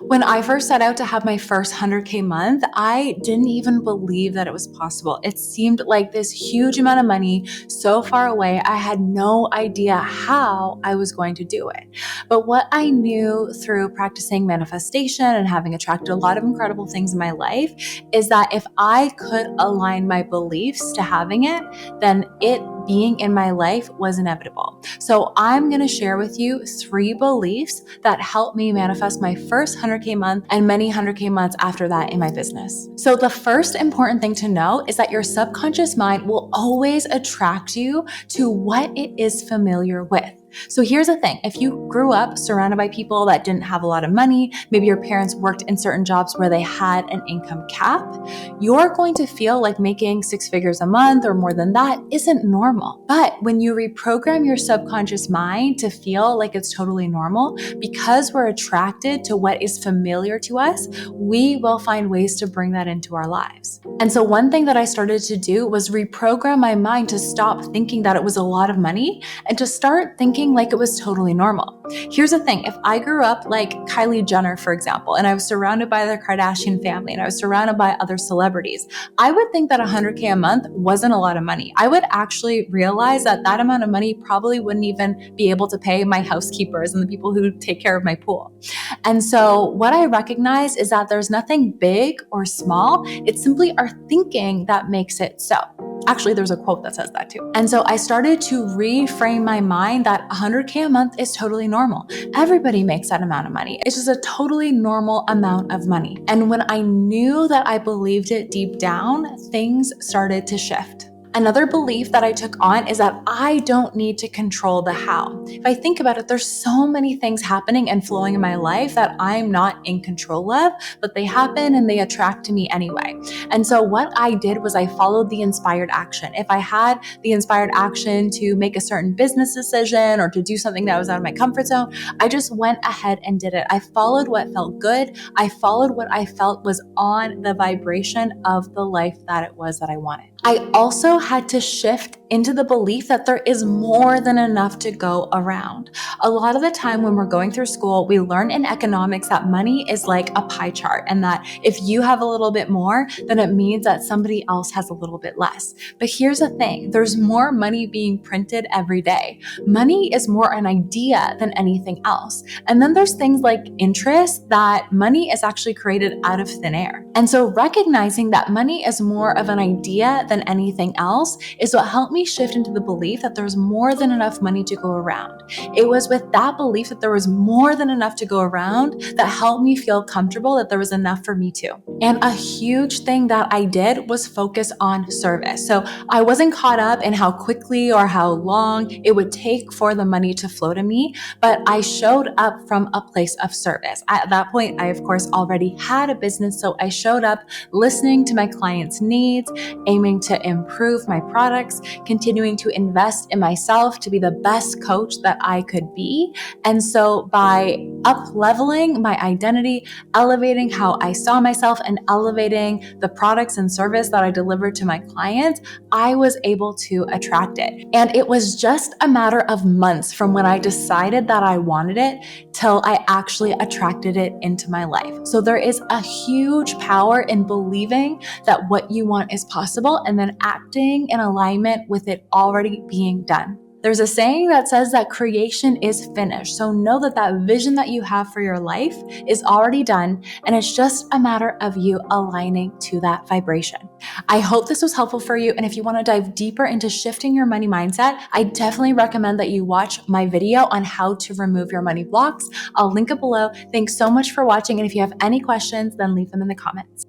When I first set out to have my first 100K month, I didn't even believe that it was possible. It seemed like this huge amount of money so far away. I had no idea how I was going to do it. But what I knew through practicing manifestation and having attracted a lot of incredible things in my life is that if I could align my beliefs to having it, then it being in my life was inevitable. So I'm going to share with you 3 beliefs that helped me manifest my first 100K month and many 100K months after that in my business. So the first important thing to know is that your subconscious mind will always attract you to what it is familiar with. So here's the thing. If you grew up surrounded by people that didn't have a lot of money, maybe your parents worked in certain jobs where they had an income cap, you're going to feel like making 6 figures a month or more than that isn't normal. But when you reprogram your subconscious mind to feel like it's totally normal, because we're attracted to what is familiar to us, we will find ways to bring that into our lives. And so one thing that I started to do was reprogram my mind to stop thinking that it was a lot of money and to start thinking like it was totally normal. Here's the thing. If I grew up like Kylie Jenner, for example, and I was surrounded by the Kardashian family and I was surrounded by other celebrities, I would think that 100K a month wasn't a lot of money. I would actually realize that that amount of money probably wouldn't even be able to pay my housekeepers and the people who take care of my pool. And so what I recognize is that there's nothing big or small. It's simply our thinking that makes it so. Actually, there's a quote that says that too. And so I started to reframe my mind that 100K a month is totally normal. Everybody makes that amount of money. It's just a totally normal amount of money. And when I knew that I believed it deep down, things started to shift. Another belief that I took on is that I don't need to control the how. If I think about it, there's so many things happening and flowing in my life that I'm not in control of, but they happen and they attract to me anyway. And so what I did was I followed the inspired action. If I had the inspired action to make a certain business decision or to do something that was out of my comfort zone, I just went ahead and did it. I followed what felt good. I followed what I felt was on the vibration of the life that it was that I wanted. I also had to shift into the belief that there is more than enough to go around. A lot of the time when we're going through school, we learn in economics that money is like a pie chart and that if you have a little bit more, then it means that somebody else has a little bit less. But here's the thing, there's more money being printed every day. Money is more an idea than anything else. And then there's things like interest, that money is actually created out of thin air. And so recognizing that money is more of an idea than anything else is what helped me shift into the belief that there's more than enough money to go around. It was with that belief that there was more than enough to go around that helped me feel comfortable that there was enough for me too. And a huge thing that I did was focus on service. So I wasn't caught up in how quickly or how long it would take for the money to flow to me, but I showed up from a place of service. At that point, I of course already had a business, so I showed up listening to my clients' needs, aiming to improve my products, continuing to invest in myself to be the best coach that I could be. And so by up-leveling my identity, elevating how I saw myself, and elevating the products and service that I delivered to my clients, I was able to attract it. And it was just a matter of months from when I decided that I wanted it till I actually attracted it into my life. So there is a huge power in believing that what you want is possible and then acting in alignment with it already being done. There's a saying that says that creation is finished. So know that that vision that you have for your life is already done, and it's just a matter of you aligning to that vibration. I hope this was helpful for you. And if you want to dive deeper into shifting your money mindset, I definitely recommend that you watch my video on how to remove your money blocks. I'll link it below. Thanks so much for watching. And if you have any questions, then leave them in the comments.